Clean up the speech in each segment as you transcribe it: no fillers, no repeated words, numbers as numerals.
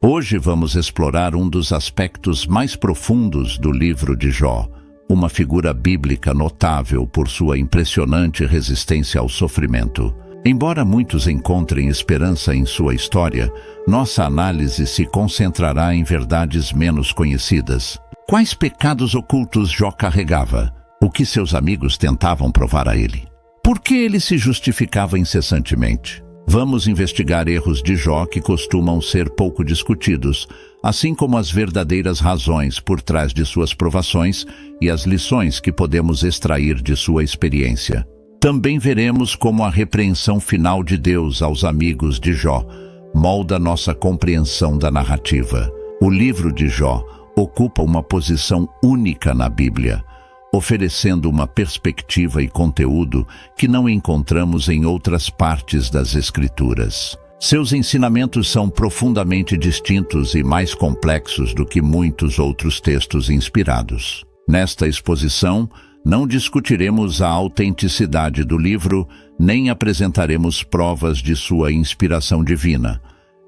Hoje vamos explorar um dos aspectos mais profundos do livro de Jó, uma figura bíblica notável por sua impressionante resistência ao sofrimento. Embora muitos encontrem esperança em sua história, nossa análise se concentrará em verdades menos conhecidas. Quais pecados ocultos Jó carregava? O que seus amigos tentavam provar a ele? Por que ele se justificava incessantemente? Vamos investigar erros de Jó que costumam ser pouco discutidos, assim como as verdadeiras razões por trás de suas provações e as lições que podemos extrair de sua experiência. Também veremos como a repreensão final de Deus aos amigos de Jó molda nossa compreensão da narrativa. O livro de Jó ocupa uma posição única na Bíblia, oferecendo uma perspectiva e conteúdo que não encontramos em outras partes das Escrituras. Seus ensinamentos são profundamente distintos e mais complexos do que muitos outros textos inspirados. Nesta exposição, não discutiremos a autenticidade do livro, nem apresentaremos provas de sua inspiração divina.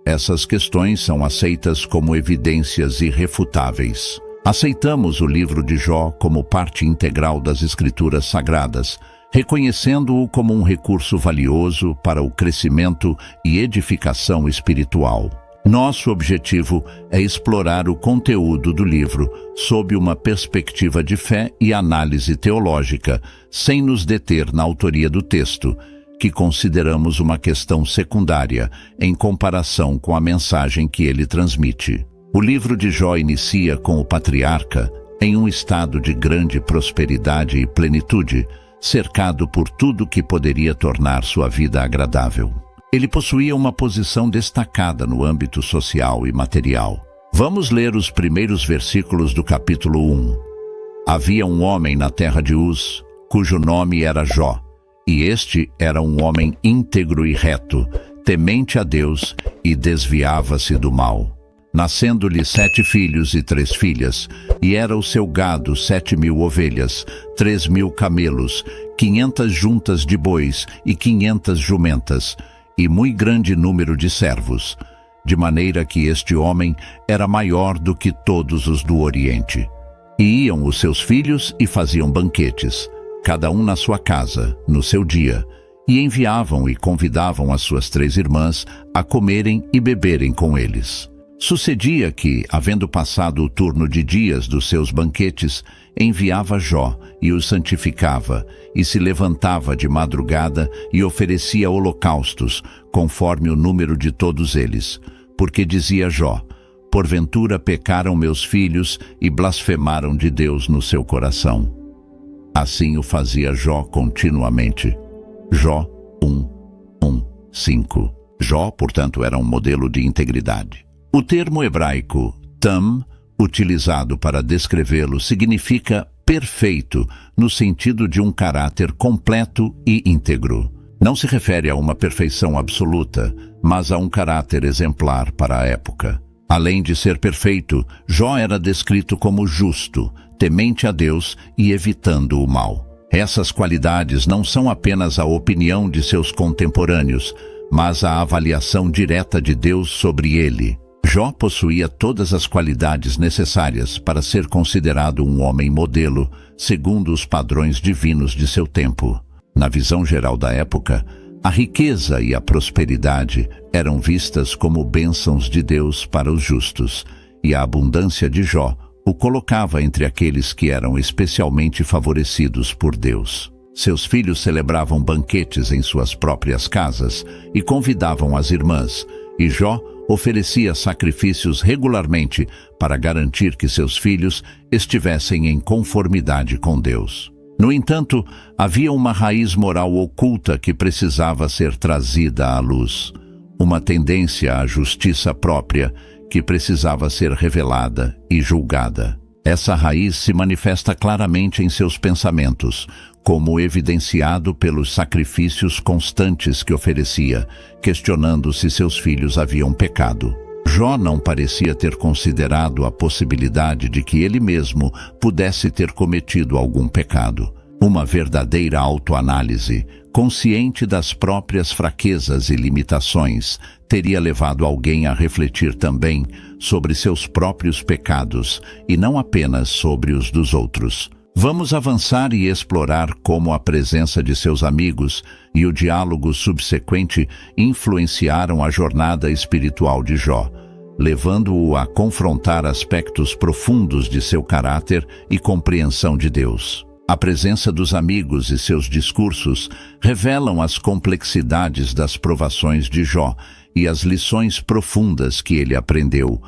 Essas questões são aceitas como evidências irrefutáveis. Aceitamos o livro de Jó como parte integral das Escrituras Sagradas, reconhecendo-o como um recurso valioso para o crescimento e edificação espiritual. Nosso objetivo é explorar o conteúdo do livro sob uma perspectiva de fé e análise teológica, sem nos deter na autoria do texto, que consideramos uma questão secundária em comparação com a mensagem que ele transmite. O livro de Jó inicia com o patriarca em um estado de grande prosperidade e plenitude, cercado por tudo que poderia tornar sua vida agradável. Ele possuía uma posição destacada no âmbito social e material. Vamos ler os primeiros versículos do capítulo 1. Havia um homem na terra de Uz, cujo nome era Jó, e este era um homem íntegro e reto, temente a Deus e desviava-se do mal. Nascendo-lhe 7 filhos e 3 filhas, e era o seu gado 7.000 ovelhas, 3.000 camelos, 500 juntas de bois e 500 jumentas, e muito grande número de servos, de maneira que este homem era maior do que todos os do Oriente. E iam os seus filhos e faziam banquetes, cada um na sua casa, no seu dia, e enviavam e convidavam as suas 3 irmãs a comerem e beberem com eles. Sucedia que, havendo passado o turno de dias dos seus banquetes, enviava Jó e os santificava, e se levantava de madrugada e oferecia holocaustos, conforme o número de todos eles. Porque dizia Jó: porventura pecaram meus filhos e blasfemaram de Deus no seu coração. Assim o fazia Jó continuamente. Jó 1:5. Jó, portanto, era um modelo de integridade. O termo hebraico tam, utilizado para descrevê-lo, significa perfeito, no sentido de um caráter completo e íntegro. Não se refere a uma perfeição absoluta, mas a um caráter exemplar para a época. Além de ser perfeito, Jó era descrito como justo, temente a Deus e evitando o mal. Essas qualidades não são apenas a opinião de seus contemporâneos, mas a avaliação direta de Deus sobre ele. Jó possuía todas as qualidades necessárias para ser considerado um homem modelo, segundo os padrões divinos de seu tempo. Na visão geral da época, a riqueza e a prosperidade eram vistas como bênçãos de Deus para os justos, e a abundância de Jó o colocava entre aqueles que eram especialmente favorecidos por Deus. Seus filhos celebravam banquetes em suas próprias casas e convidavam as irmãs, e Jó oferecia sacrifícios regularmente para garantir que seus filhos estivessem em conformidade com Deus. No entanto, havia uma raiz moral oculta que precisava ser trazida à luz, uma tendência à justiça própria que precisava ser revelada e julgada. Essa raiz se manifesta claramente em seus pensamentos, como evidenciado pelos sacrifícios constantes que oferecia, questionando se seus filhos haviam pecado. Jó não parecia ter considerado a possibilidade de que ele mesmo pudesse ter cometido algum pecado. Uma verdadeira autoanálise consciente das próprias fraquezas e limitações, teria levado alguém a refletir também sobre seus próprios pecados e não apenas sobre os dos outros. Vamos avançar e explorar como a presença de seus amigos e o diálogo subsequente influenciaram a jornada espiritual de Jó, levando-o a confrontar aspectos profundos de seu caráter e compreensão de Deus. A presença dos amigos e seus discursos revelam as complexidades das provações de Jó e as lições profundas que ele aprendeu,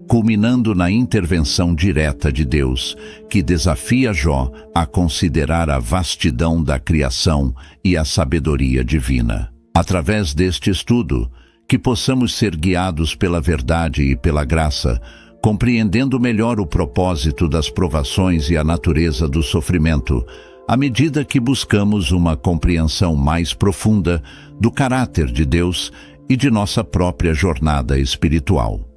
culminando na intervenção direta de Deus, que desafia Jó a considerar a vastidão da criação e a sabedoria divina. Através deste estudo, que possamos ser guiados pela verdade e pela graça, compreendendo melhor o propósito das provações e a natureza do sofrimento, à medida que buscamos uma compreensão mais profunda do caráter de Deus e de nossa própria jornada espiritual.